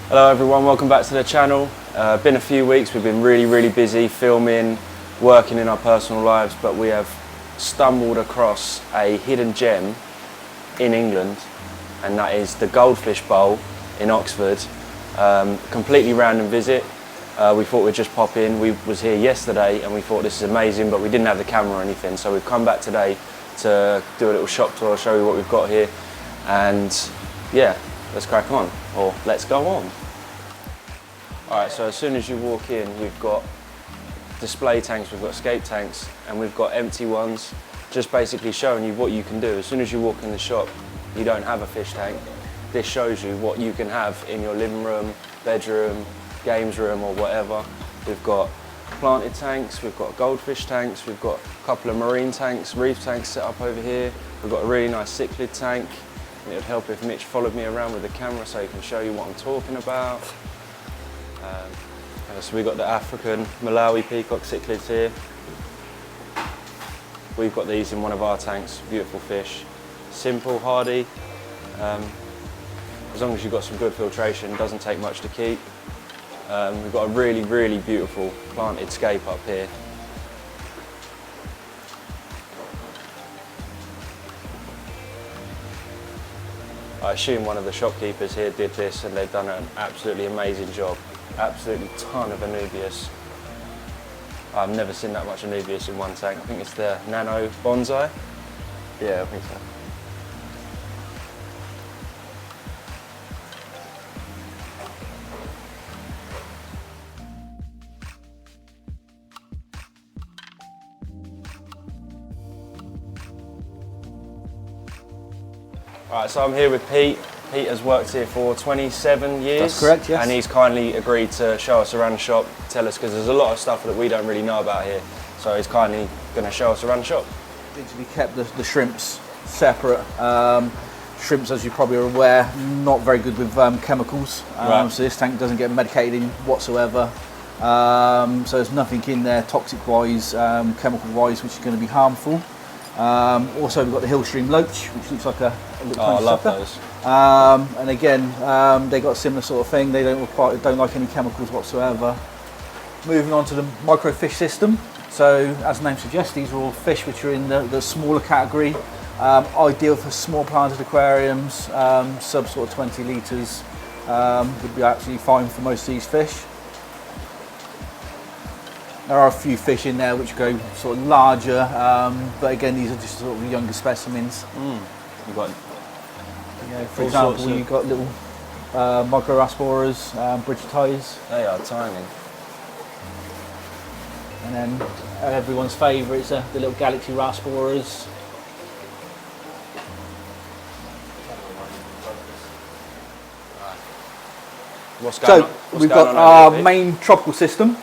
Hello everyone, welcome back to the channel. Been a few weeks, we've been really busy filming, working in our personal lives, but we have stumbled across a hidden gem in England, and that is the Goldfish Bowl in Oxford. Completely random visit. We thought we'd just pop in. We was here yesterday and we thought this is amazing, but we didn't have the camera or anything, so we've come back today to do a little shop tour, show you what we've got here, and yeah, let's crack on, or let's go on. Alright, so as soon as you walk in, we've got display tanks, we've got escape tanks, and we've got empty ones, just basically showing you what you can do. As soon as you walk in the shop, you don't have a fish tank. This shows you what you can have in your living room, bedroom, games room, or whatever. We've got planted tanks, we've got goldfish tanks, we've got a couple of marine tanks, reef tanks set up over here. We've got a really nice cichlid tank. It would help if Mitch followed me around with the camera so he can show you what I'm talking about. So we've got the African Malawi peacock cichlids here. We've got these in one of our tanks, beautiful fish. Simple, hardy, as long as you've got some good filtration, doesn't take much to keep. We've got a really beautiful planted scape up here. I assume one of the shopkeepers here did this and they've done an absolutely amazing job. Absolutely ton of Anubias. I've never seen that much Anubias in one tank. I think it's the Nano Bonsai. Yeah, I think so. Alright, so I'm here with Pete. Pete has worked here for 27 years. That's correct, yes. And he's kindly agreed to show us around the shop, tell us, because there's a lot of stuff that we don't really know about here. So he's kindly going to show us around the shop. We kept the shrimps separate. Shrimps, as you probably are aware, not very good with chemicals. Right. So this tank doesn't get medicated in whatsoever. So there's nothing in there toxic-wise, chemical-wise, which is going to be harmful. Also, we've got the Hillstream Loach, which looks like a little I love sucker. those. And again, they got a similar sort of thing. They don't like any chemicals whatsoever. Moving on to the microfish system. So, as the name suggests, these are all fish which are in the smaller category. Ideal for small planted aquariums, sub sort of 20 litres. Would be absolutely fine for most of these fish. There are a few fish in there which go sort of larger, but again, these are just sort of younger specimens. You've got, for example, you've got little microrasporas, Bridgeties. they are tiny. And then everyone's favourites are the little Galaxy Rasporas. What's going on? What's We've going got on our over here, main tropical system.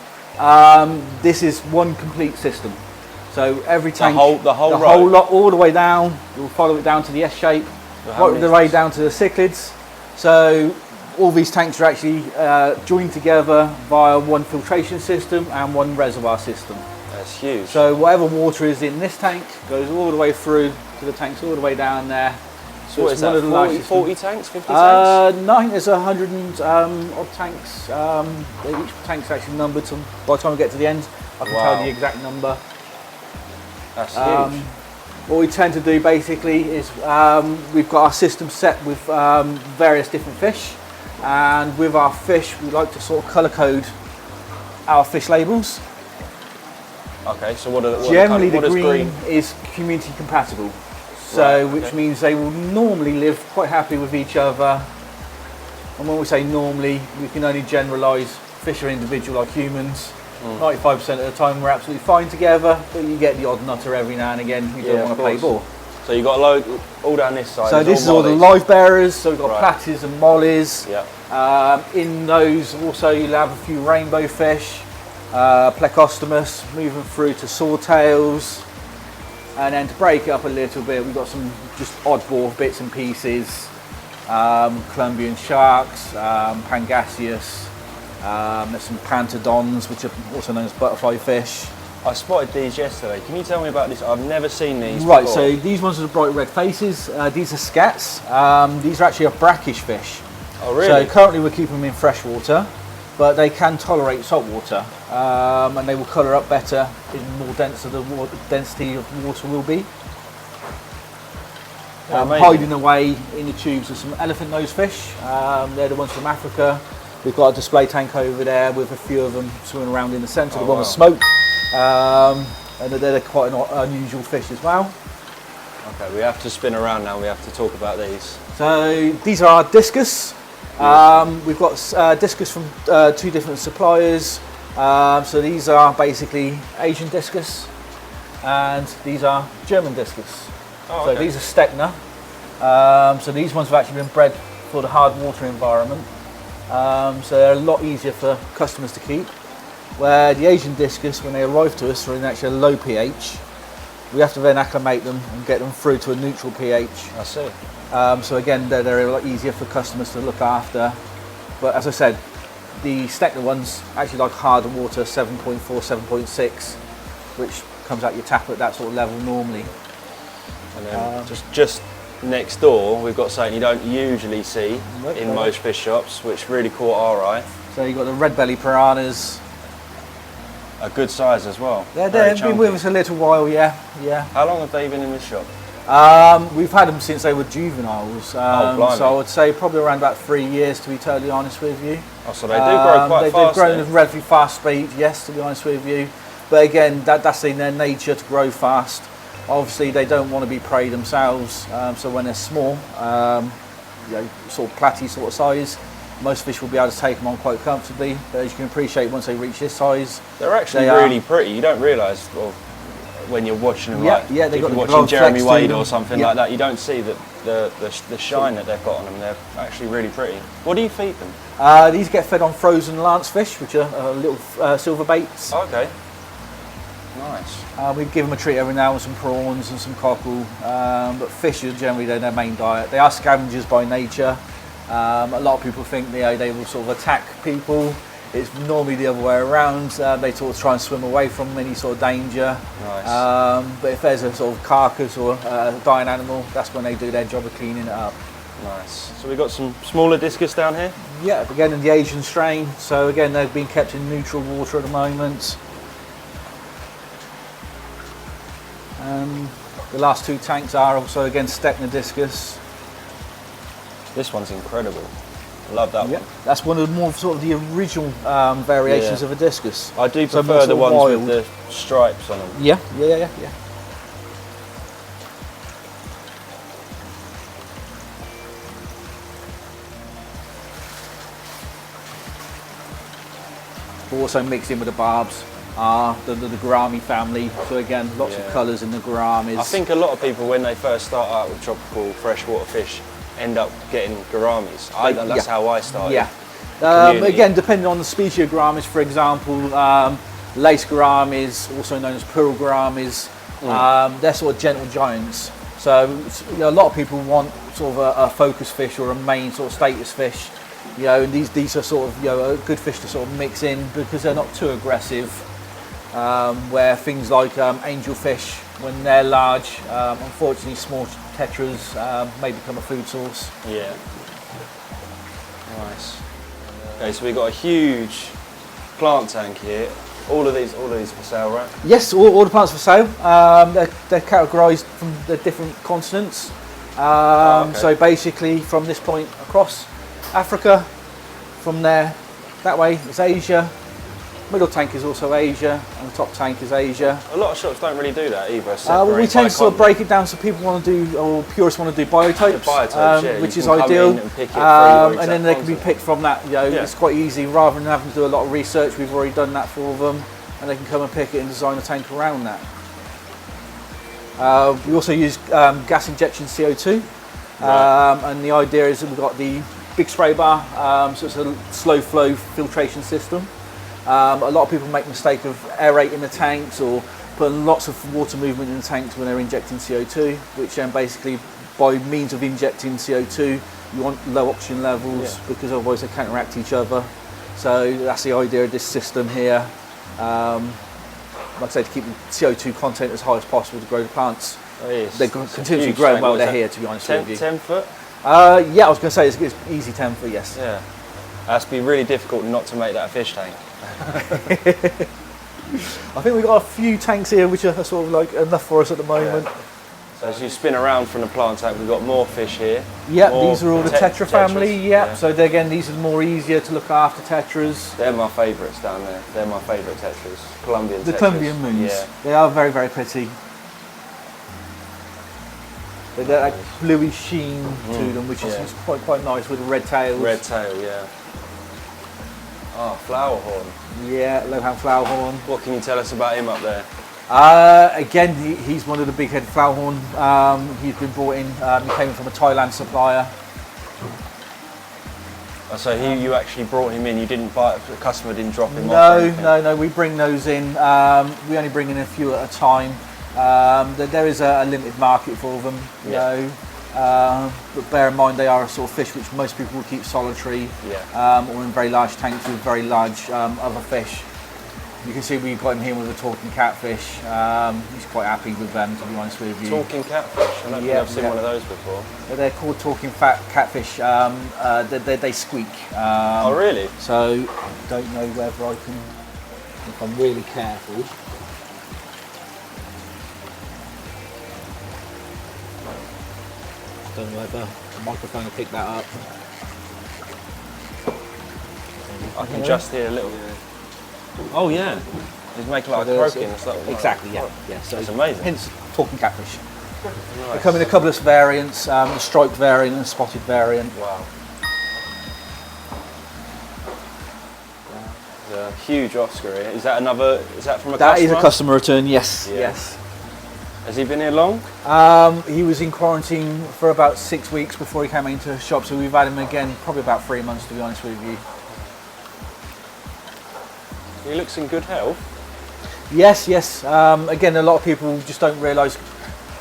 This is one complete system. So every tank, the whole lot, all the way down. You'll follow it down to the S shape, right the way down to the cichlids. So all these tanks are actually joined together via one filtration system and one reservoir system. That's huge. So whatever water is in this tank goes all the way through to the tanks all the way down there. So what is that, 40 tanks, 50 tanks? No, I think there's 100 and odd tanks. Each tank's actually numbered, so by the time we get to the end, I can tell the exact number. That's huge. What we tend to do basically is we've got our system set with various different fish, and with our fish we like to sort of colour code our fish labels. Okay, so what are the Generally what the green, green is community compatible. So, which means they will normally live quite happily with each other. And when we say normally, we can only generalise. Fish are individual like humans. 95% of the time we're absolutely fine together, but you get the odd nutter every now and again who don't want to play ball. So you've got a load all down this side. So this is all the live bearers. So we've got platies and mollies. Yeah. In those also you'll have a few rainbow fish, plecostomus, moving through to swordtails. And then to break it up a little bit, we've got some just oddball bits and pieces. Columbian sharks, Pangasius, there's some Pantodons, which are also known as butterfly fish. I spotted these yesterday. Can you tell me about this? I've never seen these Right, before. so these ones are the bright red faces. These are scats. These are actually a brackish fish. Oh, really? So currently we're keeping them in fresh water, but they can tolerate salt water, and they will colour up better in more density of water will be. Hiding away in the tubes are some elephant nose fish. They're the ones from Africa. We've got a display tank over there with a few of them swimming around in the centre, the one with smoke. And they're quite an unusual fish as well. Okay, we have to spin around now, we have to talk about these. So these are our Discus. We've got Discus from 2 different suppliers. So these are basically Asian Discus, and these are German Discus. Oh, so okay. these are Steckner. So these ones have actually been bred for the hard water environment. So they're a lot easier for customers to keep. Where the Asian Discus, when they arrive to us, are in actually a low pH. We have to then acclimate them and get them through to a neutral pH. I see. So again, they're a lot easier for customers to look after. But as I said, the Steckner ones actually like harder water, 7.4, 7.6, which comes out your tap at that sort of level normally. And then just next door, we've got something you don't usually see in most fish shops, which really caught our eye. So you've got the red belly piranhas. A good size as well. They've been with us a little while, yeah. How long have they been in this shop? We've had them since they were juveniles. So I would say probably around about 3 years, to be totally honest with you. Oh, so they do grow quite fast. They've grown at a relatively fast speed, yes, to be honest with you. But again, that's in their nature to grow fast. Obviously, they don't want to be prey themselves. So when they're small, sort of platy sort of size, most fish will be able to take them on quite comfortably. But as you can appreciate, once they reach this size, they're actually really pretty. You don't realise when you're watching them, if you're watching Jeremy Wade or something like that, you don't see the shine that they've got on them. They're actually really pretty. What do you feed them? These get fed on frozen lance fish, which are little silver baits. Okay. Nice. We give them a treat every now and some prawns and some cockle, but fish are generally their main diet. They are scavengers by nature. A lot of people think they will sort of attack people. It's normally the other way around. They sort of try and swim away from any sort of danger. Nice. But if there's a sort of carcass or a dying animal, that's when they do their job of cleaning it up. Nice. So we've got some smaller Discus down here? Yeah, again in the Asian strain. So again, they've been kept in neutral water at the moment. The last 2 tanks are also again Steckner Discus. This one's incredible. I love that one. That's one of the more sort of the original variations of a Discus. I do prefer the ones with the stripes on them. Yeah. Also mixed in with the barbs are the Gourami family. So again, lots of colours in the Gouramis. I think a lot of people, when they first start out with tropical freshwater fish, end up getting Gouramis. That's how I started. Again, depending on the species of Gouramis, for example, lace Gouramis, also known as pearl Gouramis, they're sort of gentle giants. So a lot of people want sort of a focus fish or a main sort of status fish. And these are sort of a good fish to sort of mix in because they're not too aggressive. Where things like angelfish, when they're large, unfortunately small tetras may become a food source. Yeah. Nice. Okay, so we've got a huge plant tank here. All of these for sale, right? Yes, all the plants for sale. They're categorised from the different continents. So basically, from this point across Africa, from there that way is Asia. Middle tank is also Asia, and the top tank is Asia. A lot of shops don't really do that either. We tend to sort of break it down so people want to do, or purists want to do biotopes, which is ideal. And then they can be picked from that. It's quite easy. Rather than having to do a lot of research, we've already done that for them, and they can come and pick it and design a tank around that. We also use gas injection CO2, and the idea is that we've got the big spray bar, so it's a slow flow filtration system. A lot of people make the mistake of aerating the tanks or putting lots of water movement in the tanks when they're injecting CO2, which basically by means of injecting CO2 you want low oxygen levels because otherwise they counteract each other. So that's the idea of this system here. Like I say, to keep the CO2 content as high as possible to grow the plants. They're continuously growing while they're here, to be honest with you. 10 foot? Yeah, I was going to say it's easy 10 foot, yes. Yeah. That's be really difficult not to make that a fish tank. I think we've got a few tanks here which are sort of like enough for us at the moment. Yeah. So as you spin around from the plant tank, we've got more fish here. Yep, these are all the tetra family. Tetras. Yep. Yeah. So again, these are more easier to look after tetras. They're my favourites down there. They're my favourite tetras. Colombian The tetras. Colombian moons. Yeah. They are very, very pretty. They've got that bluey sheen to them, which is quite nice with the red tails. Red tail, yeah. Oh, flower horn. Yeah, lowhound flower horn. What can you tell us about him up there? Again, he's one of the big-headed flower horn. He's been brought in. He came from a Thailand supplier. Oh, so you actually brought him in. You didn't buy it. The customer didn't drop him off. No. We bring those in. We only bring in a few at a time. There is a limited market for them, you know. But bear in mind they are a sort of fish which most people will keep solitary, or in very large tanks with very large other fish. You can see we've got him here with a talking catfish. He's quite happy with them, to be honest with you. Talking catfish? I don't think I've seen one of those before. They're called talking catfish. They squeak. Oh, really? So I don't know whether I can, if I'm really careful. Don't know whether the microphone will pick that up. I can just hear a little. Oh yeah, he's making like a croaking and stuff. Exactly, yeah. So it's amazing. Hence, talking catfish. Nice. They come in a couple of variants: the striped variant and the spotted variant. Wow. A huge Oscar here. Is that another? Is that from a customer? That is a customer return. Yes. Yeah. Yes. Has he been here long? He was in quarantine for about 6 weeks before he came into the shop, so we've had him again probably about 3 months, to be honest with you. He looks in good health. Yes. Again, a lot of people just don't realise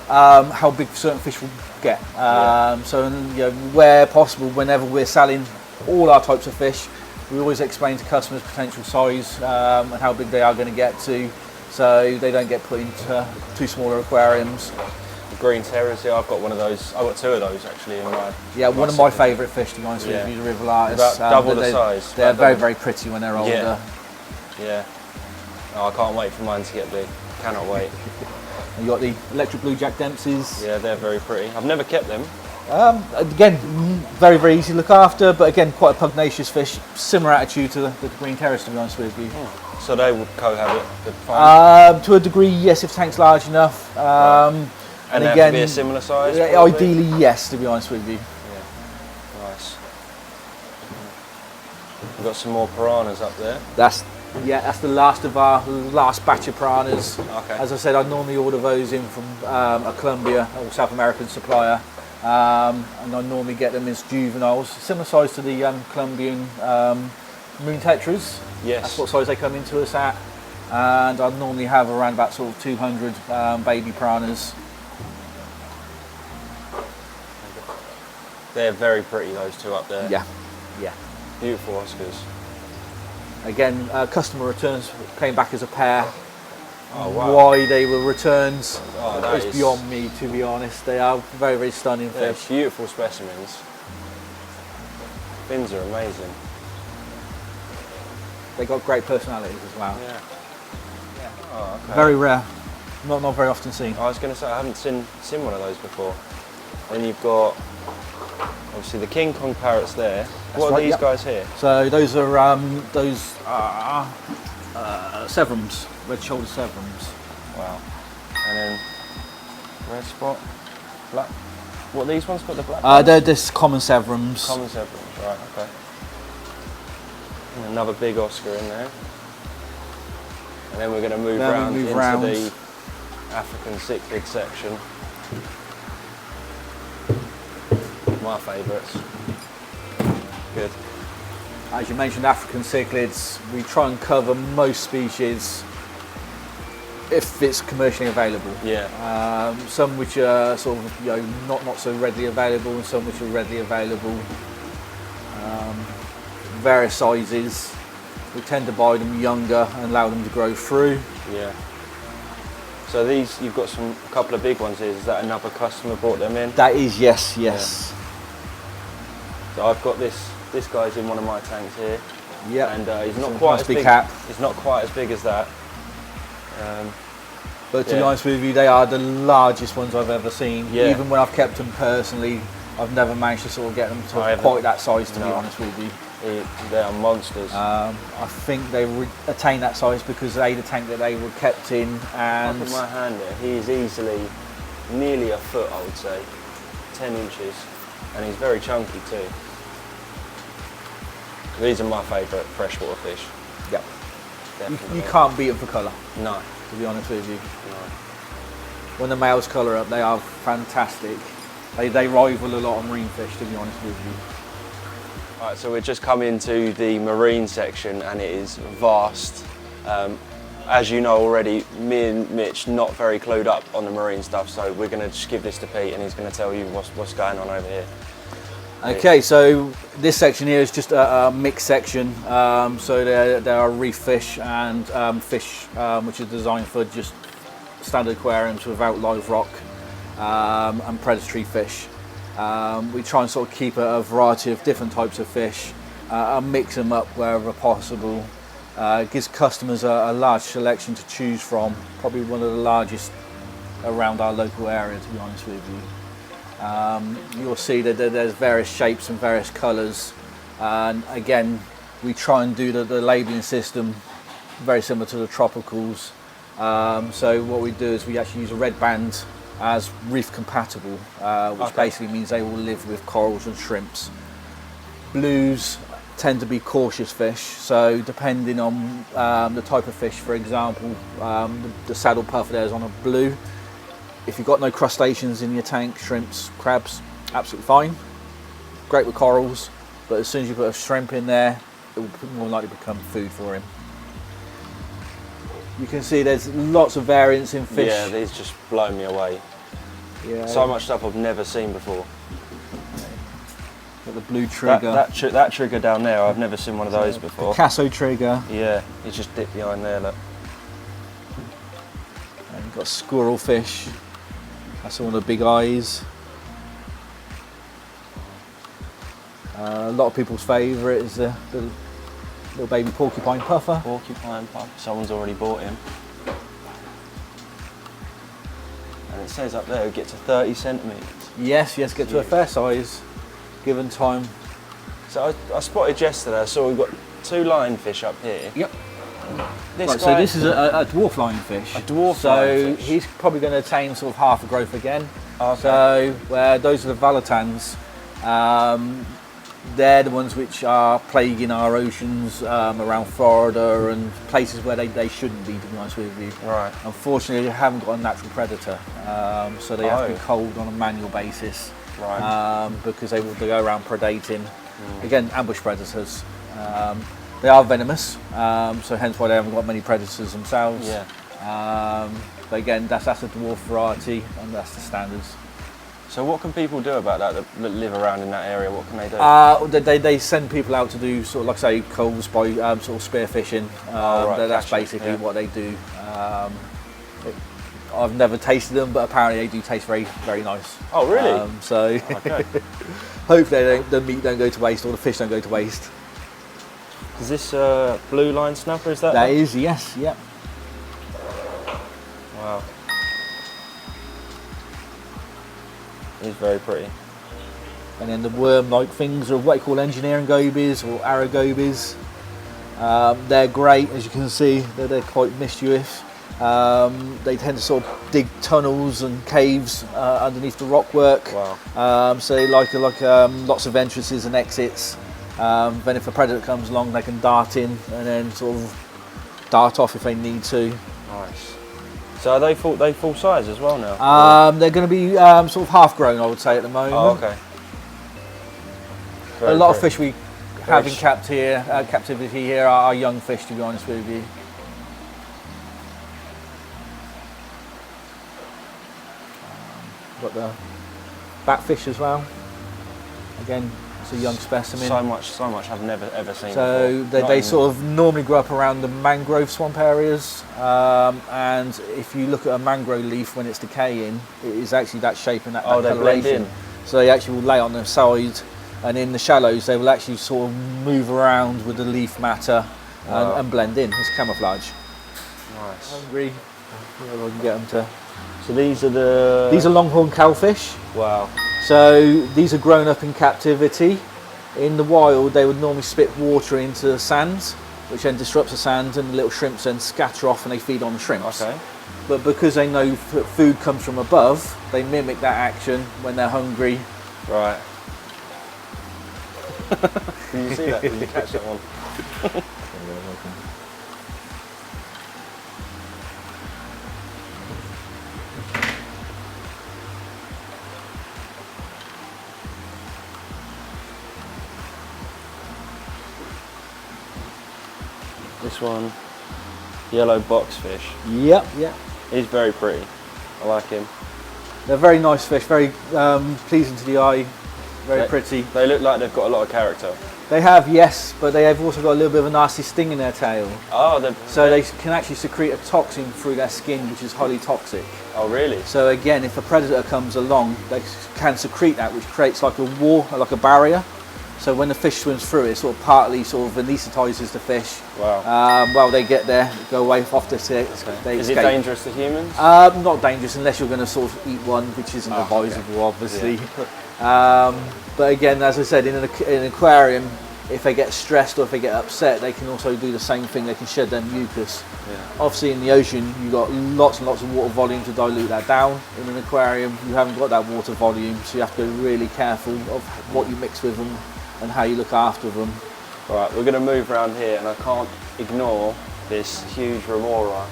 how big certain fish will get. So, where possible, whenever we're selling all our types of fish, we always explain to customers potential size and how big they are going to get to, so they don't get put into too smaller aquariums. The green terrors here, I've got one of those. I've got 2 of those actually in my. Yeah, one of my favourite fish, to be honest with you, the Rivolatus. About double the size. They're very, very pretty when they're older. Yeah. Oh, I can't wait for mine to get big. Cannot wait. And you got the electric blue Jack Dempseys. Yeah, they're very pretty. I've never kept them. Again, very, very easy to look after, but again, quite a pugnacious fish. Similar attitude to the green terrace, to be honest with you. So they would cohabit. To a degree, yes, if the tank's large enough. And they have to be a similar size? Ideally, yes, to be honest with you. Yeah. Nice. We've got some more piranhas up there. That's the last of our last batch of piranhas. Okay. As I said, I normally order those in from a Colombia or South American supplier, and I normally get them as juveniles, similar size to the Colombian moon tetras. Yes. That's what size they come into us at, and I normally have around about sort of 200 baby piranhas. They're very pretty, those 2 up there. Yeah. Beautiful Oscars. Again, customer returns came back as a pair. Oh, wow. Why they were returns is is beyond me, to be honest. They are very, very stunning fish. Beautiful specimens. Fins are amazing. They got great personalities as well. Yeah. Oh, okay. Very rare, not very often seen. I was going to say I haven't seen one of those before. Then you've got obviously the King Kong parrots there. What are these guys here? So those are Severums, red-shouldered Severums. Wow. And then red spot, black. What are these ones got the black? They're just common Severums. Common Severums, right? Okay. And another big Oscar in there. And then we're going to move round into the African cichlid section. My favourites. Good. As you mentioned, African cichlids, we try and cover most species if it's commercially available. Yeah. Some which are sort of not so readily available, and some which are readily available. Various sizes. We tend to buy them younger and allow them to grow through. Yeah. So these, you've got a couple of big ones here. Is that another customer brought them in? That is, yes. Yeah. So I've got this guy's in one of my tanks here. Yeah. And he's not quite as big. Cap. He's not quite as big as that. But to be honest with you, they are the largest ones I've ever seen. Yeah. Even when I've kept them personally, I've never managed to sort of get them to quite that size, to be honest with you. They are monsters. I think they would attain that size because the tank that they were kept in, and look at my hand there. He is easily nearly a foot, I would say, 10 inches, and he's very chunky too. These are my favourite freshwater fish. Yep. Definitely. You can't beat them for colour. No. To be honest with you. No. When the males colour up, they are fantastic. They rival a lot of marine fish, to be honest with you. Right, so we're just come into the marine section and it is vast. As you know already, me and Mitch not very clued up on the marine stuff, so we're going to just give this to Pete and he's going to tell you what's going on over here. Okay, so this section here is just a mixed section. So there are reef fish and fish which are designed for just standard aquariums without live rock, and predatory fish. We try and sort of keep a variety of different types of fish and mix them up wherever possible. It gives customers a large selection to choose from, probably one of the largest around our local area, to be honest with you. You'll see that there's various shapes and various colours, and again we try and do the labelling system very similar to the tropicals. So what we do is we actually use a red band as reef compatible, which basically means they will live with corals and shrimps. Blues tend to be cautious fish, so depending on the type of fish, for example, the saddle puffer there is on a blue. If you've got no crustaceans in your tank, shrimps, crabs, absolutely fine. Great with corals, but as soon as you put a shrimp in there, it will more likely become food for him. You can see there's lots of variants in fish. Yeah, these just blow me away. Yeah. So much stuff I've never seen before. Got the blue trigger. That trigger down there, I've never seen one of those before. Picasso trigger. Yeah, he's just dipped behind there, look. And you've got squirrel fish. That's one of the big eyes. A lot of people's favourite is the little baby porcupine puffer. Porcupine puffer. Someone's already bought him. And it says up there, get to 30 centimetres. Yes, get to a fair size, given time. So I spotted yesterday, I saw we've got 2 lionfish up here. Yep. So this is a dwarf lionfish. A dwarf lionfish. So he's probably going to attain sort of half a growth again. Okay. So where those are the valletans, they're the ones which are plaguing our oceans around Florida and places where they shouldn't be, to be honest with you. Right. Unfortunately, they haven't got a natural predator, so they have to be culled on a manual basis. Right. Because they will go around predating. Again, ambush predators. They are venomous, so hence why they haven't got many predators themselves. Yeah. But again, that's a dwarf variety, and that's the standards. So what can people do about that live around in that area? What can they do? They send people out to do sort of, like I say, coves by sort of spearfishing. Right, That's basically what they do. I've never tasted them, but apparently they do taste very, very nice. Oh, really? So Okay. hopefully the meat don't go to waste or the fish don't go to waste. Is this blue line snapper? Is that? That is, yes, yep. Wow. He's very pretty. And then the worm-like things are what they call engineering gobies or arrow gobies. They're great, as you can see. They're quite mischievous. They tend to sort of dig tunnels and caves underneath the rockwork. Wow. So they like lots of entrances and exits. Then if a predator comes along, they can dart in and then sort of dart off if they need to. Nice. So are they full size as well now? They're going to be sort of half grown, I would say, at the moment. Oh, okay. A lot of fish we have in captivity here are young fish, to be honest with you. Got the batfish as well. Again, it's a young specimen. So much I've never ever seen So before. they sort of normally grow up around the mangrove swamp areas, and if you look at a mangrove leaf when it's decaying, it is actually that shape and that they blend coloration. in. So they actually will lay on their side, and in the shallows they will actually sort of move around with the leaf matter and blend in. It's camouflage. Nice. Hungry. See if I can get them to. So these are longhorn cowfish. Wow. So these are grown up in captivity. In the wild, they would normally spit water into the sands, which then disrupts the sand, and the little shrimps then scatter off and they feed on the shrimps. Okay. But because they know food comes from above, they mimic that action when they're hungry. Right. Did you see that? Did you catch that one? This one, yellow boxfish. Yep, yep. He's very pretty. I like him. They're very nice fish, very pleasing to the eye, very pretty. They look like they've got a lot of character. They have, yes, but they have also got a little bit of a nasty sting in their tail. Oh, so they can actually secrete a toxin through their skin, which is highly toxic. Oh, really? So again, if a predator comes along, they can secrete that, which creates like a wall, like a barrier. So when the fish swims through, it sort of partly sort of anaesthetises the fish. Wow. Well, they get there, go away off the stick. Okay. Is it dangerous to humans? Not dangerous unless you're going to sort of eat one, which isn't advisable, obviously. Yeah. But again, as I said, in an aquarium, if they get stressed or if they get upset, they can also do the same thing. They can shed their mucus. Yeah. Obviously, in the ocean, you've got lots and lots of water volume to dilute that down. In an aquarium, you haven't got that water volume, so you have to be really careful of what you mix with them and how you look after them. Right, we're going to move around here, and I can't ignore this huge remora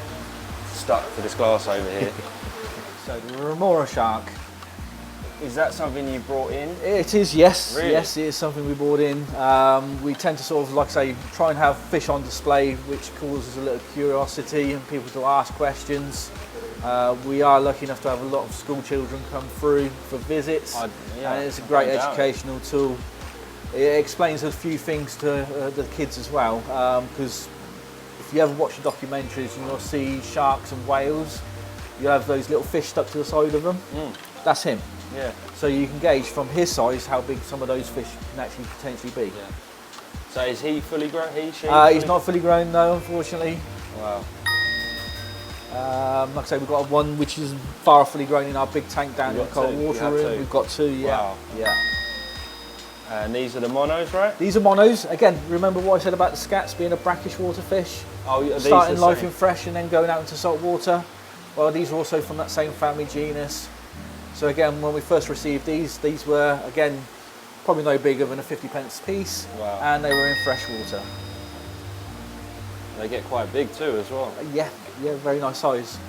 stuck to this glass over here. So the remora shark. Is that something you brought in? It is, yes. Really? Yes, it is something we brought in. We tend to sort of, like I say, try and have fish on display, which causes a little curiosity and people to ask questions. We are lucky enough to have a lot of school children come through for visits, and it's a great educational tool. It explains a few things to the kids as well, because if you ever watch the documentaries and you'll see sharks and whales, you have those little fish stuck to the side of them. That's him. Yeah. So you can gauge from his size how big some of those fish can actually potentially be. Yeah. So is he fully grown? He's not fully grown, no, unfortunately. Wow. Like I say, we've got one which is far fully grown in our big tank down in the cold water room. We've got two, yeah. Wow. Yeah. And these are the monos, right? These are monos. Again, remember what I said about the scats being a brackish water fish? Oh, yeah, starting life in fresh and then going out into salt water. Well, these are also from that same family genus. So again, when we first received these were, again, probably no bigger than a 50p piece. Wow. And they were in fresh water. They get quite big too as well. Yeah, very nice size.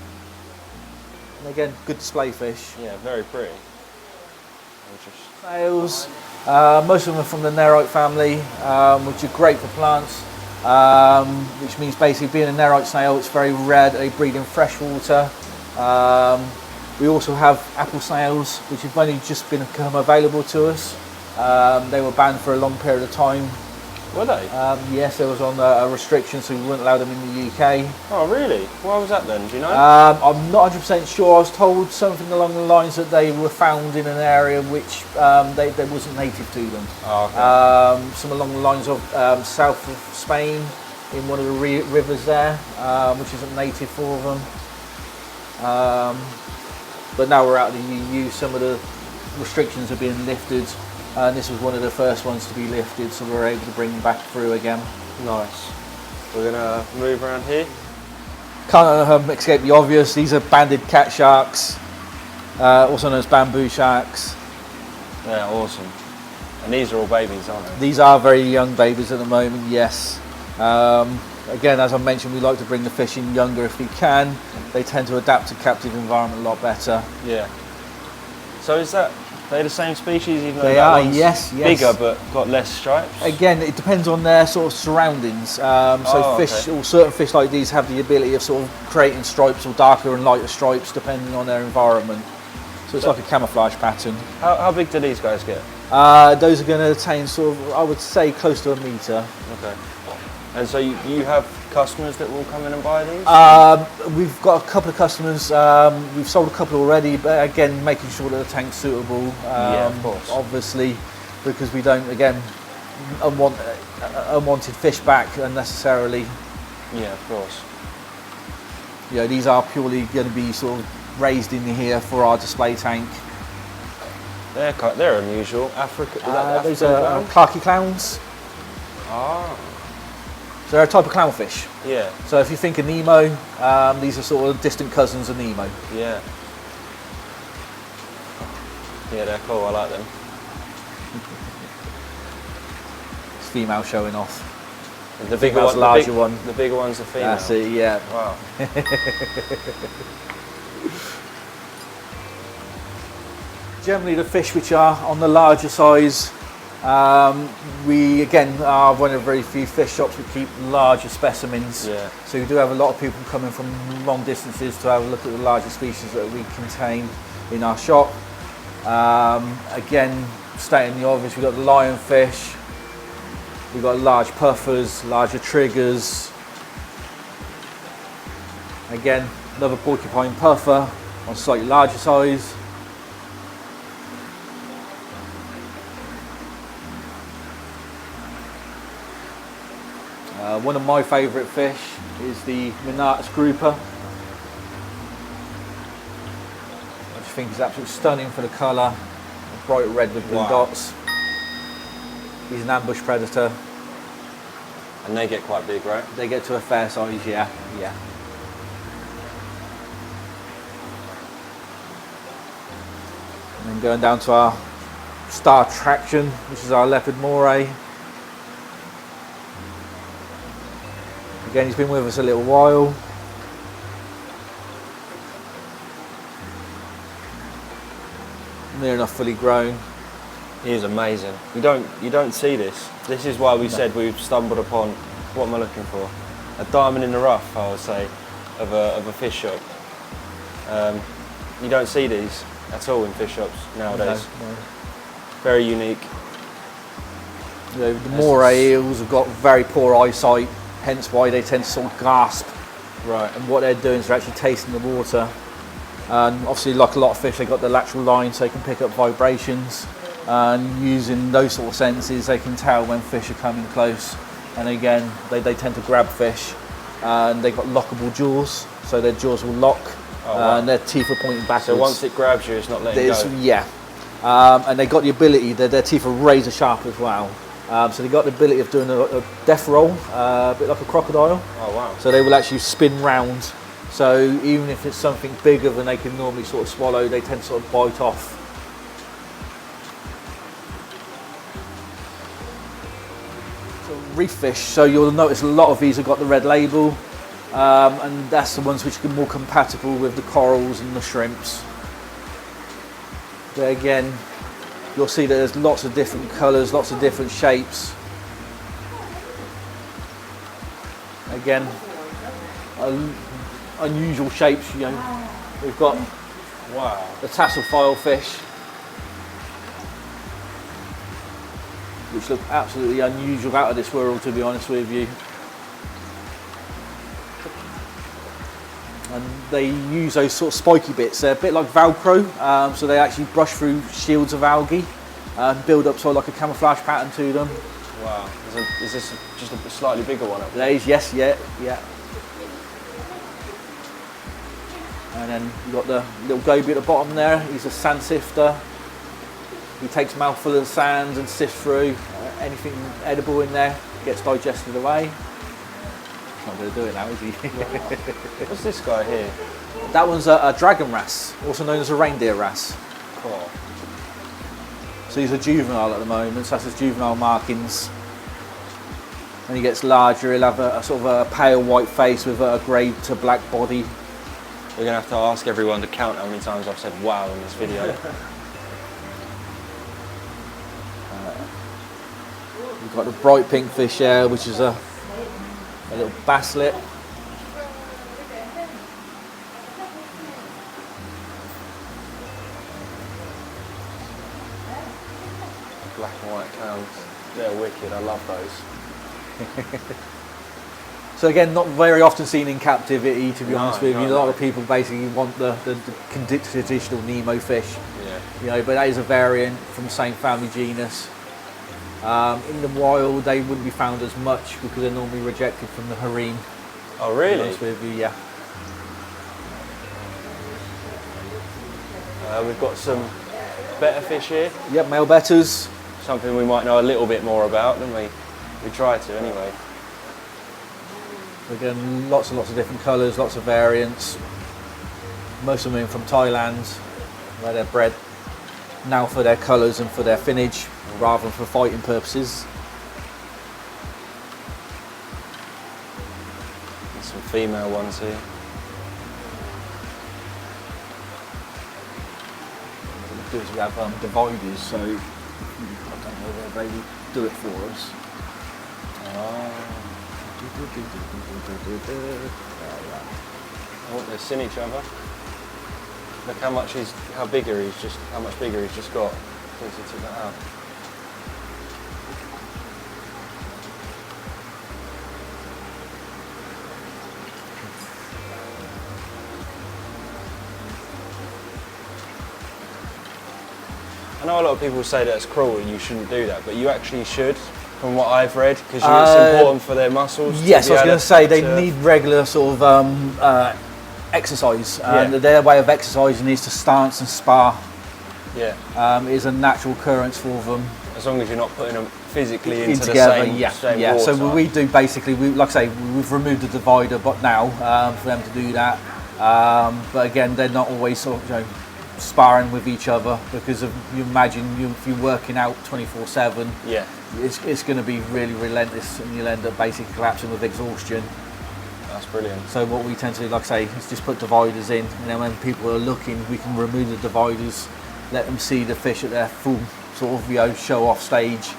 And again, good display fish. Yeah, very pretty. Snails, most of them are from the Nerite family, which are great for plants, which means basically being a Nerite snail, it's very rare that they breed in fresh water. We also have apple snails, which have only just become available to us. They were banned for a long period of time. Were they? Yes, there was on a restriction, so we wouldn't allow them in the UK. Oh, really? Why was that then? Do you know? I'm not 100% sure. I was told something along the lines that they were found in an area which they wasn't native to them. Oh, okay. Some along the lines of south of Spain, in one of the rivers there, which isn't native for them. But now we're out of the EU, some of the restrictions are being lifted. And this was one of the first ones to be lifted, so we're able to bring them back through again. Nice. We're going to move around here. Can't escape the obvious. These are banded cat sharks, also known as bamboo sharks. Yeah, awesome. And these are all babies, aren't they? These are very young babies at the moment, yes. Again, as I mentioned, we like to bring the fish in younger if we can. They tend to adapt to captive environment a lot better. Yeah. So is that... They're the same species, even though they that are, one's yes. bigger but got less stripes? Again, it depends on their sort of surroundings. Fish, or certain fish like these have the ability of sort of creating stripes or darker and lighter stripes depending on their environment. So it's like a camouflage pattern. How big do these guys get? Those are going to attain sort of, I would say, close to a metre. Okay. And so you have customers that will come in and buy these? We've got a couple of customers. We've sold a couple already, but again, making sure that the tank's suitable. Yeah, of course. Obviously, because we don't, again, unwanted fish back unnecessarily. Yeah, of course. You know, these are purely going to be sort of raised in here for our display tank. They're unusual. Africa. Those are Clarky clowns. Ah. So they're a type of clownfish. Yeah. So if you think of Nemo, these are sort of distant cousins of Nemo. Yeah. Yeah, they're cool. I like them. It's female showing off. The bigger one, larger one. The bigger one's the female. That's it. Yeah. Wow. Generally, the fish which are on the larger size, we again are one of very few fish shops that keep larger specimens. Yeah. So we do have a lot of people coming from long distances to have a look at the larger species that we contain in our shop. Again, stating the obvious, we've got the lionfish, we've got large puffers, larger triggers. Again, another porcupine puffer on slightly larger size. One of my favourite fish is the Minatus grouper. I just think he's absolutely stunning for the colour, bright red with blue dots. He's an ambush predator. And they get quite big, right? They get to a fair size, yeah. And then going down to our star attraction, which is our leopard Moray. Again, he's been with us a little while. Near enough fully grown. He is amazing. You don't see this. This is why we said we've stumbled upon, what am I looking for? A diamond in the rough, I would say, of a fish shop. You don't see these at all in fish shops nowadays. No. Very unique. You know, the Moray eels have got very poor eyesight, hence why they tend to sort of gasp. Right. And what they're doing is they're actually tasting the water. And obviously, like a lot of fish, they've got the lateral line so they can pick up vibrations. And using those sort of senses, they can tell when fish are coming close. And again, they tend to grab fish. And they've got lockable jaws, so their jaws will lock. And their teeth are pointing backwards. So once it grabs you, it's not letting go? Yeah. And they've got the ability, their teeth are razor sharp as well. So they've got the ability of doing a death roll, a bit like a crocodile. Oh wow. So they will actually spin round. So even if it's something bigger than they can normally sort of swallow, they tend to sort of bite off. So reef fish, so you'll notice a lot of these have got the red label. And that's the ones which are more compatible with the corals and the shrimps. But again, you'll see that there's lots of different colours, lots of different shapes. Again, unusual shapes, you know. We've got the tassel filefish, which look absolutely unusual, out of this world, to be honest with you. And they use those sort of spiky bits. They're a bit like Velcro, so they actually brush through shields of algae and build up sort of like a camouflage pattern to them. Wow. Is this just a slightly bigger one? Yes, yeah. And then you've got the little goby at the bottom there. He's a sand sifter. He takes a mouthful of sand and sifts through anything edible in there, gets digested away. Not going to do it now, is he? What's this guy here? That one's a dragon wrasse, also known as a reindeer wrasse. Cool. So he's a juvenile at the moment, so that's his juvenile markings. When he gets larger, he'll have a sort of a pale white face with a grey to black body. We're going to have to ask everyone to count how many times I've said wow in this video. We've got the bright pink fish here, which is a little basslet. Black and white clowns. They're wicked, I love those. So again, not very often seen in captivity, to be honest with you. A lot No. of people basically want the traditional Nemo fish. Yeah. You know, but that is a variant from the same family genus. In the wild, they wouldn't be found as much because they're normally rejected from the harem. Oh, really? To be honest with you, yeah. We've got some Betta fish here. Yep, male bettas. Something we might know a little bit more about, don't we? We try to anyway. Again, lots and lots of different colours, lots of variants. Most of them are from Thailand, where they're bred now for their colours and for their finnage, rather than for fighting purposes. And some female ones here. What we do is we have dividers, so I don't know whether they will do it for us. Oh, they've seen each other. Look how much how much bigger he's just got since he took that out. I know a lot of people say that it's cruel and you shouldn't do that, but you actually should, from what I've read, because it's important for their muscles. Yes, I was going to say they need regular sort of exercise, and their way of exercising is to stance and spar. Yeah. It is a natural occurrence for them. As long as you're not putting them physically into together, the same yeah. water. So we do basically, like I say, we've removed the divider, but now for them to do that. But again, they're not always sort of sparring with each other, because of, you imagine if you're working out 24/7. Yeah. It's going to be really relentless, and you'll end up basically collapsing with exhaustion. That's brilliant. So what we tend to do, like I say, is just put dividers in, and then when people are looking, we can remove the dividers, let them see the fish at their full sort of show off stage,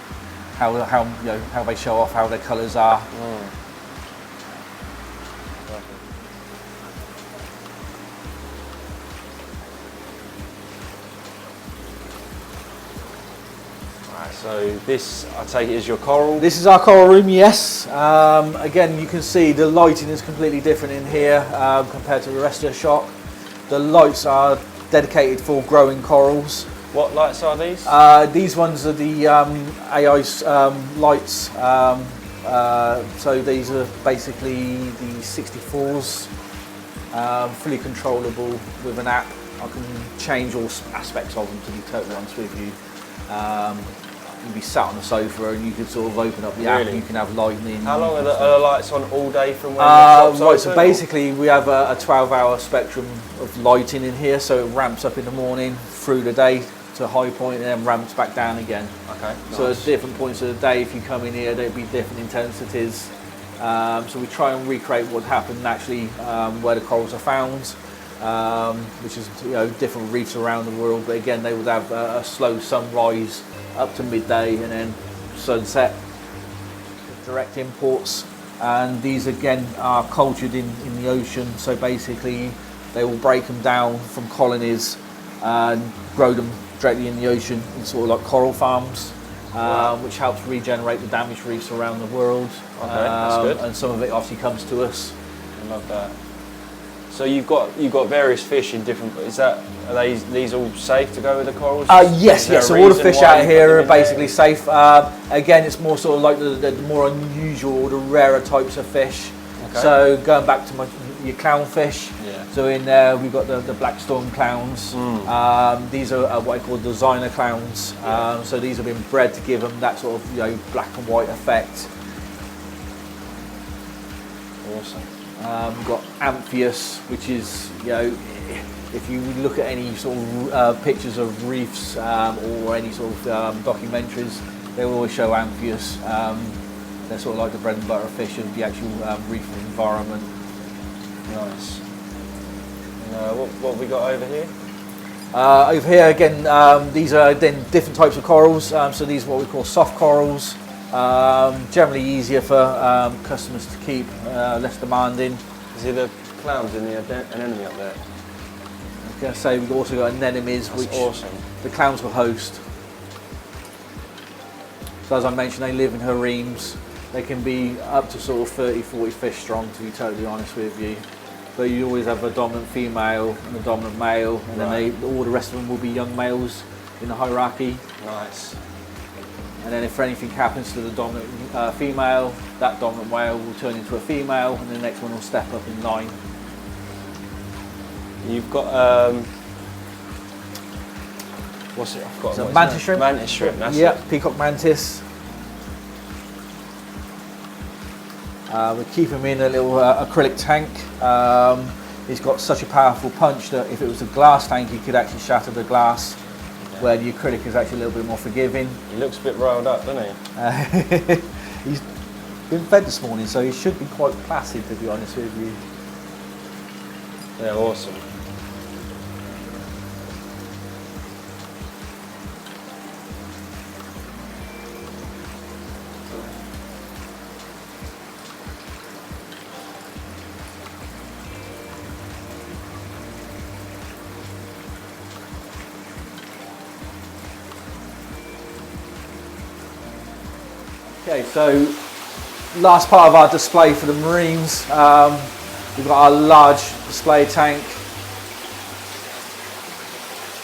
how they show off how their colours are. So this, I take it, is your coral? This is our coral room, yes. Again, you can see the lighting is completely different in here compared to the rest of the shop. The lights are dedicated for growing corals. What lights are these? These ones are the AI lights. So these are basically the 64s, fully controllable with an app. I can change all aspects of them, to be totally honest with you. You'd be sat on the sofa and you could sort of open up the app and you can have lightning. How long are the lights on all day from when the shop's right, so open? basically we have a 12-hour spectrum of lighting in here, so it ramps up in the morning through the day to a high point and then ramps back down again. Okay. So at different points of the day, if you come in here, there'd be different intensities. So we try and recreate what happened naturally where the corals are found, which is different reefs around the world. But again, they would have a slow sunrise up to midday and then sunset. Direct imports, and these again are cultured in the ocean. So basically, they will break them down from colonies and grow them directly in the ocean in sort of like coral farms. Which helps regenerate the damaged reefs around the world. Okay, that's good. And some of it obviously comes to us. I love that. So you've got various fish in different. Are these all safe to go with the corals? Yes. So all the fish out here are basically safe. Again, it's more sort of like the more unusual, the rarer types of fish. Okay. So going back to your clownfish. Yeah. So in there we've got the black storm clowns. These are what I call designer clowns. So these have been bred to give them that sort of black and white effect. Awesome. We've got Amphius, which is, if you look at any sort of pictures of reefs or any sort of documentaries, they will always show Amphius. They're sort of like the bread and butter fish of the actual reef environment. Nice. And, what have we got over here? Over here again, these are then different types of corals. So these are what we call soft corals. Generally easier for customers to keep, less demanding. Is it the clowns in the anemone up there? I was going to say we've also got anemones, which awesome. The clowns will host. So as I mentioned, they live in harems. They can be up to sort of 30, 40 fish strong, to be totally honest with you. But you always have a dominant female and a dominant male, and then all the rest of them will be young males in the hierarchy. Nice. And then if anything happens to the dominant female, that dominant whale will turn into a female, and the next one will step up in line. You've got what's it? I've got So mantis shrimp. Mantis shrimp. That's yeah, it. peacock mantis. We keep him in a little acrylic tank. He's got such a powerful punch that if it was a glass tank, he could actually shatter the glass, where the acrylic is actually a little bit more forgiving. He looks a bit riled up, doesn't he? He's been fed this morning, so he should be quite placid, to be honest with you. Yeah, awesome. Okay, so last part of our display for the marines. We've got our large display tank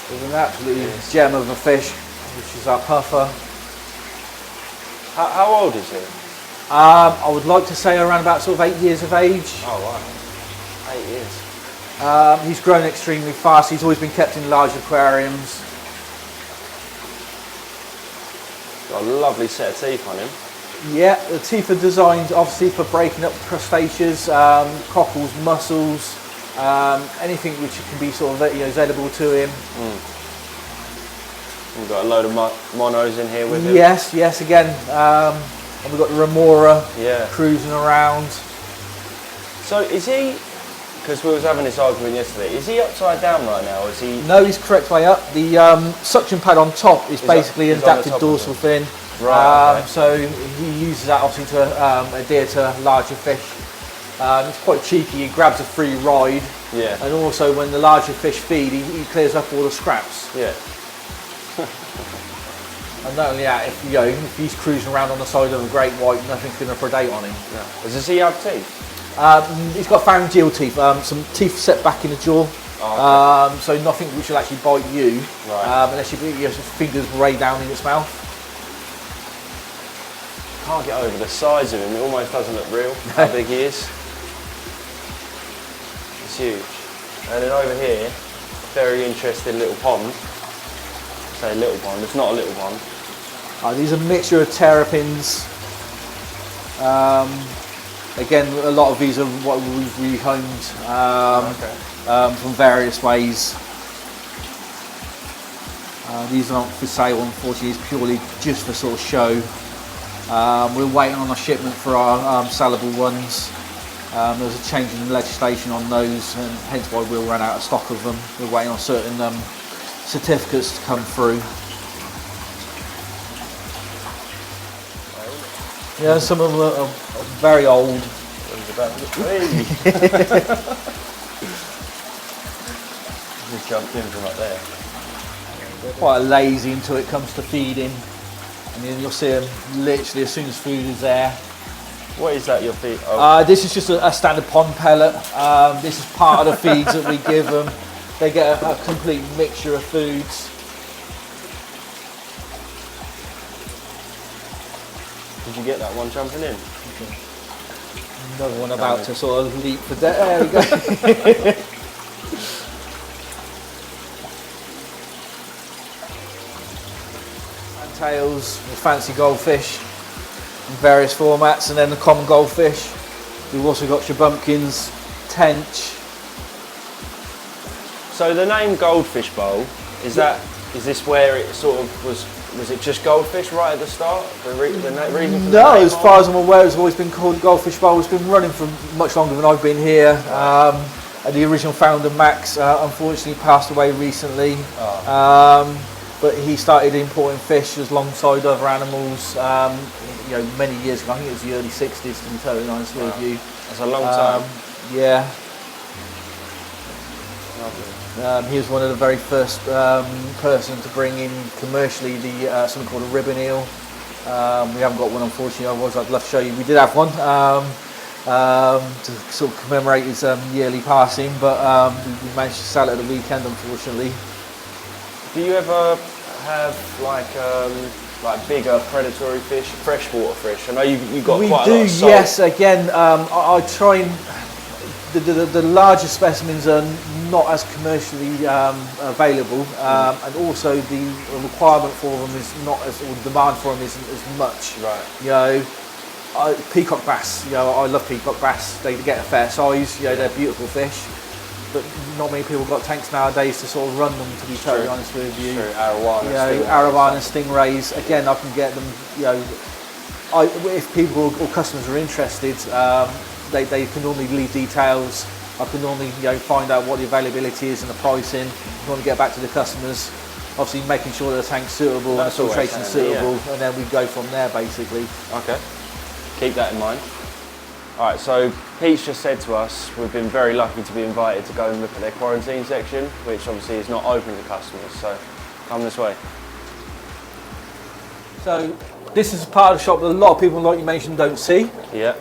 with an absolutely gem of a fish, which is our puffer. How old is he? I would like to say around about sort of 8 years of age. Oh wow, 8 years. He's grown extremely fast. He's always been kept in large aquariums. Got a lovely set of teeth on him. Yeah, the teeth are designed obviously for breaking up crustaceans, cockles, mussels, anything which can be sort of available to him. We've got a load of monos in here with him. Yes, yes, again, and we've got the remora cruising around. So is he, because we was having this argument yesterday, is he upside down right now, or is he? No, he's correct way up. The suction pad on top is basically an adapted dorsal fin. Right, okay. So he uses that obviously to adhere to larger fish. It's quite cheeky, he grabs a free ride. Yeah. And also when the larger fish feed, he clears up all the scraps. Yeah. And not only that, if he's cruising around on the side of a great white, nothing's going to predate on him. No. Does he have teeth? He's got pharyngeal teeth, some teeth set back in the jaw. Oh, okay. So nothing which will actually bite you, right. unless you put your fingers way down in its mouth. Can't get over the size of him, it almost doesn't look real, how big he is. It's huge. And then over here, very interesting little pond. I say little pond, it's not a little pond. These are a mixture of terrapins. Again, a lot of these are what we've rehomed from various ways. These aren't for sale, unfortunately, it's purely just for sort of show. We're waiting on a shipment for our sellable ones. There's a change in legislation on those, and hence why we'll run out of stock of them. We're waiting on certain certificates to come through. Yeah, some of them are very old. Just jumped in from up there. They're quite lazy until it comes to feeding. And then you'll see them literally as soon as food is there. What is that, your feed? Oh. This is just a standard pond pellet. This is part of the feeds that we give them. They get a complete mixture of foods. Did you get that one jumping in? Another one about to sort of leap for death. There we go. Tails, the fancy goldfish in various formats, and then the common goldfish. We've also got your bumpkins, tench. So the name Goldfish Bowl, is this where it sort of was it just goldfish right at the start? The reason for the No, name as far as I'm aware, it's always been called Goldfish Bowl. It's been running for much longer than I've been here. And the original founder, Max, unfortunately passed away recently. But he started importing fish alongside other animals, many years ago. I think it was the early 60s, to be totally honest with you. That's a long time. Yeah. He was one of the very first person to bring in commercially the something called a ribbon eel. We haven't got one, unfortunately. Otherwise, I'd love to show you. We did have one to sort of commemorate his yearly passing, but we managed to sell it at the weekend, unfortunately. Do you ever have like like bigger predatory fish, freshwater fish? I know you've got We quite do, a lot of salt. yes. Again, I try and the larger specimens are not as commercially available, and also the requirement for them is not as, or the demand for them isn't as much. Right. You know, peacock bass. You know, I love peacock bass. They get a fair size. You know, they're beautiful fish. But not many people got tanks nowadays to sort of run them, to be totally honest with you. True, arowana, you know, arowana and stingrays. Again, I can get them. You know, if people or customers are interested, they can normally leave details. I can normally find out what the availability is and the pricing. I want to get back to the customers. Obviously, making sure the tank's suitable and the filtration's suitable, and then we go from there basically. Okay. Keep that in mind. All right, so Pete's just said to us we've been very lucky to be invited to go and look at their quarantine section, which obviously is not open to customers, so come this way. So this is part of the shop that a lot of people, like you mentioned, don't see. Yeah.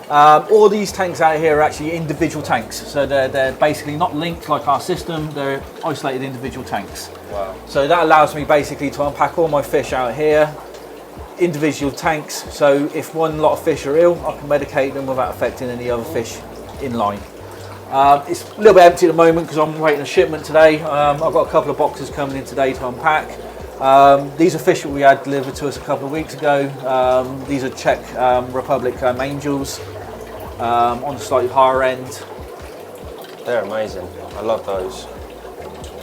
All these tanks out here are actually individual tanks, so they're basically not linked like our system, they're isolated individual tanks. Wow. So that allows me basically to unpack all my fish out here, individual tanks, so if one lot of fish are ill, I can medicate them without affecting any other fish in line. It's a little bit empty at the moment because I'm waiting a shipment today. I've got a couple of boxes coming in today to unpack. These are fish that we had delivered to us a couple of weeks ago. These are Czech Republic angels on the slightly higher end. They're amazing. I love those.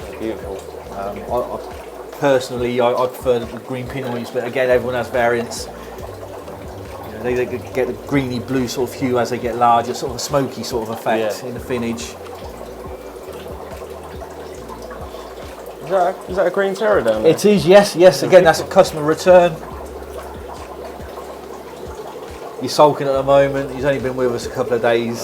They're beautiful. Personally, I prefer the green pinoys, but again, everyone has variants. They get the greeny blue sort of hue as they get larger, sort of a smoky sort of effect in the finnage. Is that a green terror down there? It is, yes. Again, that's a customer return. He's sulking at the moment. He's only been with us a couple of days.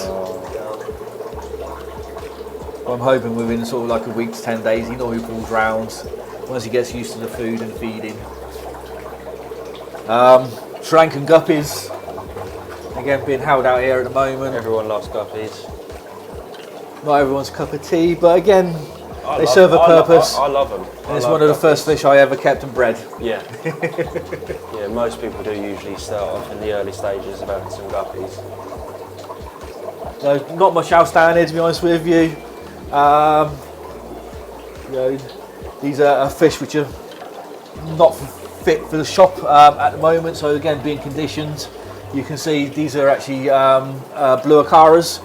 I'm hoping within sort of like a week to 10 days, he normally pulls rounds once he gets used to the food and feeding. Sri Lankan guppies, again being held out here at the moment. Everyone loves guppies. Not everyone's cup of tea, but again, they serve a purpose. I love them. And it's one of the first fish I ever kept and bred. Yeah. Yeah, most people do usually start off in the early stages of having some guppies. So not much else down here, to be honest with you. These are fish which are not fit for the shop at the moment, so again being conditioned. You can see these are actually blue acaras.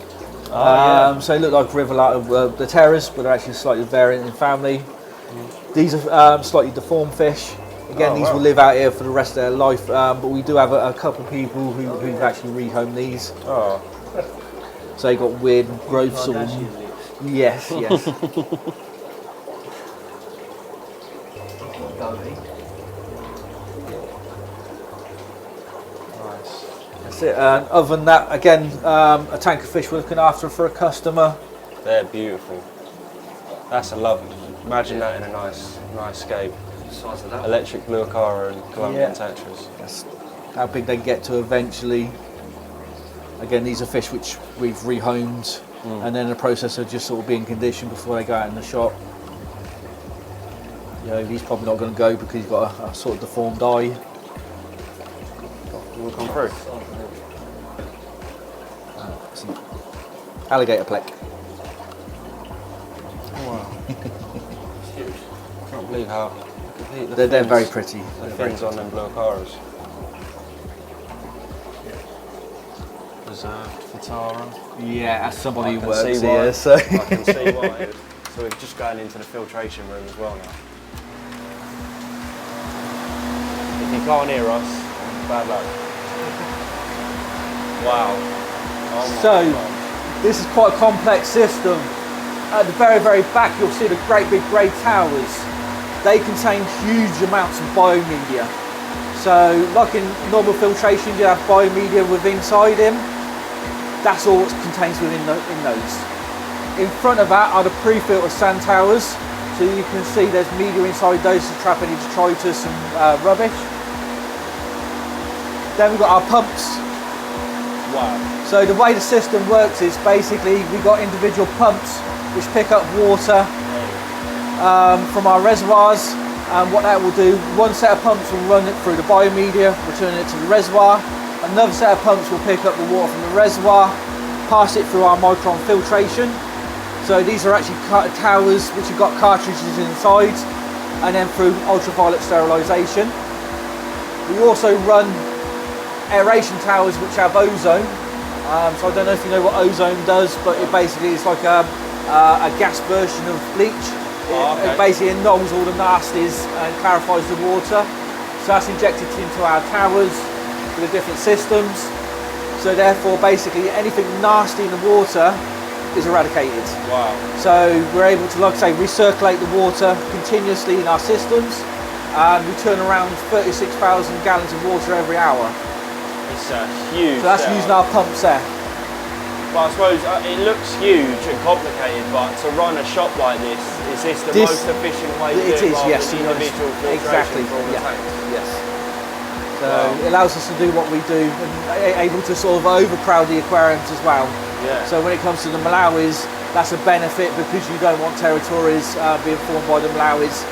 So they look like river the terrors, but they're actually slightly variant in family. These are slightly deformed fish. Again, these will live out here for the rest of their life, but we do have a couple of people who've actually rehomed these. Oh. So they got weird growths on them. Yes. That's it. Other than that, again, a tank of fish we're looking after for a customer. They're beautiful. That's a lovely. Imagine that in a nice scape. Electric blue acara and Colombian tetras. That's how big they get to eventually. Again, these are fish which we've rehomed, and then the process of just sort of being conditioned before they go out in the shop. He's probably not going to go because he's got a sort of deformed eye. Will come through. Alligator pleck. Wow. Can't believe how They're very pretty. The fins on them blue acaras. Reserved for Tara. Yeah, as somebody who I can works see here, why. so. I can see why. So we're just going into the filtration room as well now. If you can't hear us, bad luck. Wow. Oh So, God. this is quite a complex system. At the very, very back, you'll see the great big grey towers. They contain huge amounts of biomedia. So, like in normal filtration, you have biomedia inside him. That's all it contains within in those. In front of that are the pre-filtered sand towers. So you can see there's media inside those to trap any detritus and rubbish. Then we've got our pumps. Wow. So the way the system works is basically we've got individual pumps which pick up water from our reservoirs, And what that will do, one set of pumps will run it through the biomedia, returning it to the reservoir. Another set of pumps will pick up the water from the reservoir, pass it through our micron filtration. So these are actually towers which have got cartridges inside, and then through ultraviolet sterilisation. We also run aeration towers which have ozone. So I don't know if you know what ozone does, but it basically is like a gas version of bleach. It basically annuls all the nasties and clarifies the water. So that's injected into our towers for the different systems. So therefore, basically anything nasty in the water is eradicated. Wow. So we're able to, like I say, recirculate the water continuously in our systems. And we turn around 36,000 gallons of water every hour. It's huge. So that's using our pumps there. But I suppose it looks huge and complicated, but to run a shop like this, is this the most efficient way to do it? It is, yes. Individual filtration exactly. for all the tanks? Yes. So it allows us to do what we do, and able to sort of overcrowd the aquariums as well. Yeah. So when it comes to the Malawis, that's a benefit because you don't want territories being formed by the Malawis.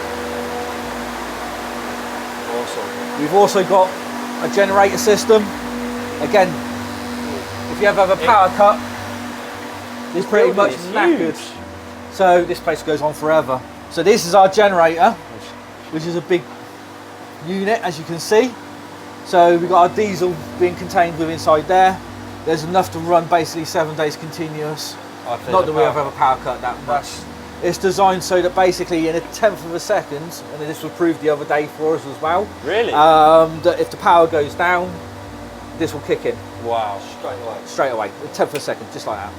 Awesome. We've also got a generator system. Again, if you ever have a power cut, it's pretty much knackered. So this place goes on forever. So this is our generator, which is a big unit, as you can see. So we've got our diesel being contained within inside there. There's enough to run basically 7 days continuous. Not that we ever have a power cut that much. It's designed so that basically in a tenth of a second, and this was proved the other day for us as well. Really? That if the power goes down, this will kick in. Wow. Straight away, a tenth of a second, just like that.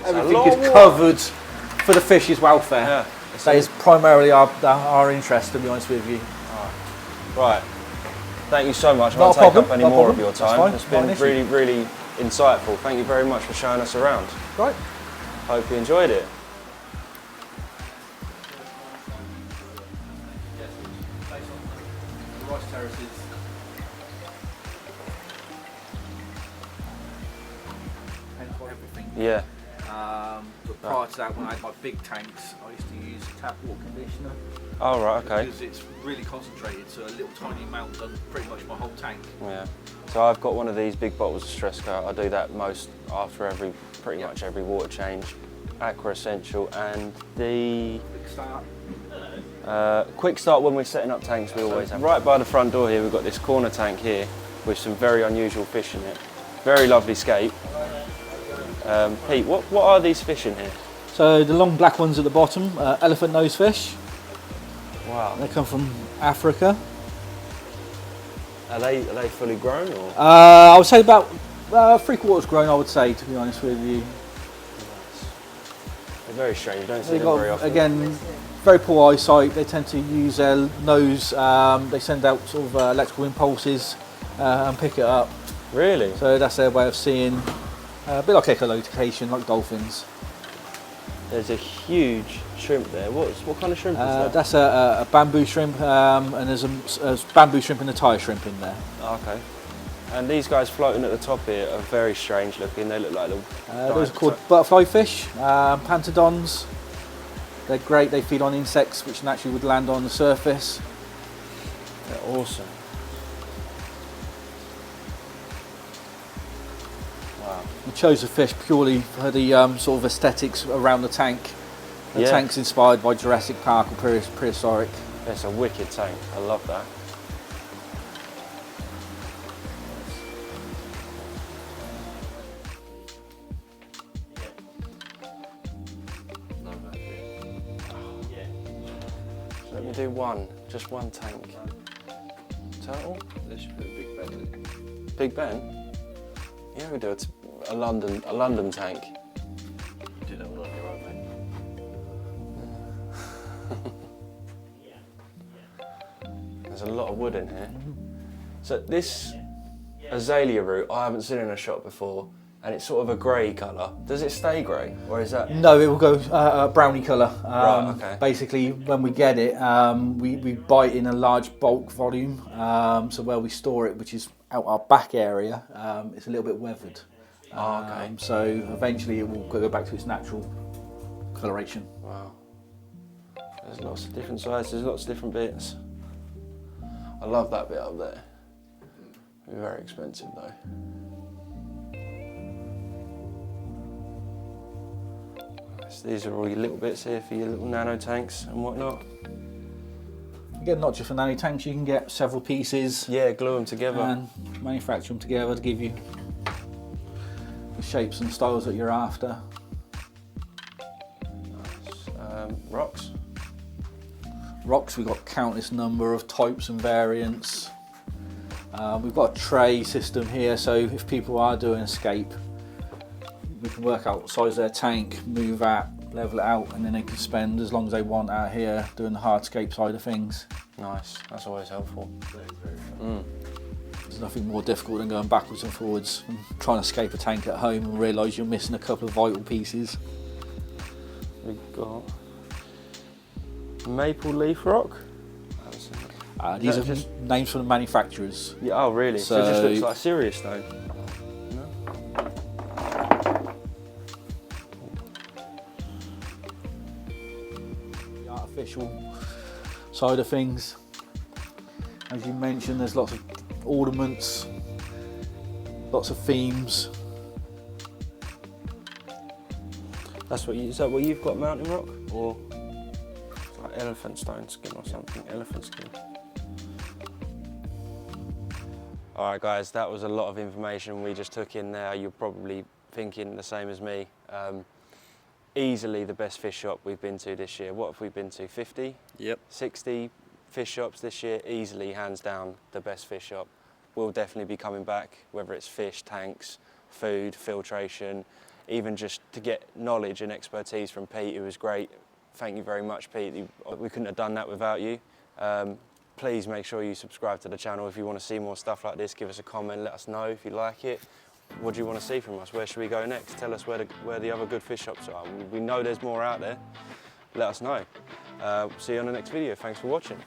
Everything is covered for the fish's welfare. Yeah. That is primarily our interest, to be honest with you. Right. Thank you so much. I Not won't a take problem, up any not a more of problem. your That's time. fine. It's been Not an really, really insightful. Thank you very much for showing us around. Right. Hope you enjoyed it. Rice terraces. Everything. Yeah. But prior to that, when I had my big tanks, I used to use tap water conditioner. Oh, right, okay. Because it's really concentrated, so a little tiny amount done pretty much my whole tank. Yeah. So I've got one of these big bottles of stress coat. I do that most after pretty much every water change. Aqua Essential and the quick start when we're setting up tanks. We always have. Right by the front door here, we've got this corner tank here with some very unusual fish in it. Very lovely scape. Pete, what are these fish in here? So the long black ones at the bottom, elephant nose fish. Wow. They come from Africa. Are they fully grown or? I would say about 3/4 grown. I would say, to be honest with you. They're very strange. You don't see They've them got, very often. again, very poor eyesight. They tend to use their nose. They send out sort of electrical impulses and pick it up. Really? So that's their way of seeing. A bit like echolocation, like dolphins. There's a huge shrimp there. What kind of shrimp is that? That's a bamboo shrimp, and there's a bamboo shrimp and a tire shrimp in there. Oh, okay. And these guys floating at the top here are very strange looking. They look like little. Those are called butterfly fish, pantodons. They're great. They feed on insects which naturally would land on the surface. They're awesome. Wow. We chose the fish purely for the sort of aesthetics around the tank. The tank's inspired by Jurassic Park or prehistoric. It's a wicked tank. I love that. So let me do just one tank. Total? They should put a Big Ben in it. Big Ben? Yeah, we do a London tank. You do that one on your own, mate. There's a lot of wood in here. So this azalea root I haven't seen in a shop before, and it's sort of a grey colour. Does it stay grey, or is that? No, it will go browny colour. Right, okay. Basically, when we get it, we buy it in a large bulk volume. So where we store it, which is out our back area, it's a little bit weathered. Okay. So eventually it will go back to its natural coloration. Wow. There's lots of different sizes, lots of different bits. I love that bit up there. It'll be very expensive though. So these are all your little bits here for your little nano tanks and whatnot. Again, not just for nano tanks, you can get several pieces. Yeah, glue them together. And manufacture them together to give you the shapes and styles that you're after. Nice. Rocks. Rocks, we've got countless number of types and variants. We've got a tray system here, so if people are doing escape, we can work out what size of their tank, move that, level it out, and then they can spend as long as they want out here doing the hardscape side of things. Nice, that's always helpful. There's nothing more difficult than going backwards and forwards and trying to escape a tank at home and realise you're missing a couple of vital pieces. We've got maple leaf rock. These are just names from the manufacturers. Yeah, oh really? So it just looks like serious stone. No? The artificial side of things. As you mentioned, there's lots of ornaments, lots of themes. That's what is that what you've got, mountain rock? Or it's like elephant stone skin or something, elephant skin. All right guys, that was a lot of information we just took in there. You're probably thinking the same as me. Easily the best fish shop we've been to this year. What have we been to, 50? Yep. 60 fish shops this year, easily, hands down, the best fish shop. We'll definitely be coming back, whether it's fish, tanks, food, filtration, even just to get knowledge and expertise from Pete, who was great. Thank you very much, Pete. We couldn't have done that without you. Please make sure you subscribe to the channel if you want to see more stuff like this. Give us a comment, let us know if you like it. What do you want to see from us? Where should we go next? Tell us where the other good fish shops are. We know there's more out there. Let us know. See you on the next video. Thanks for watching.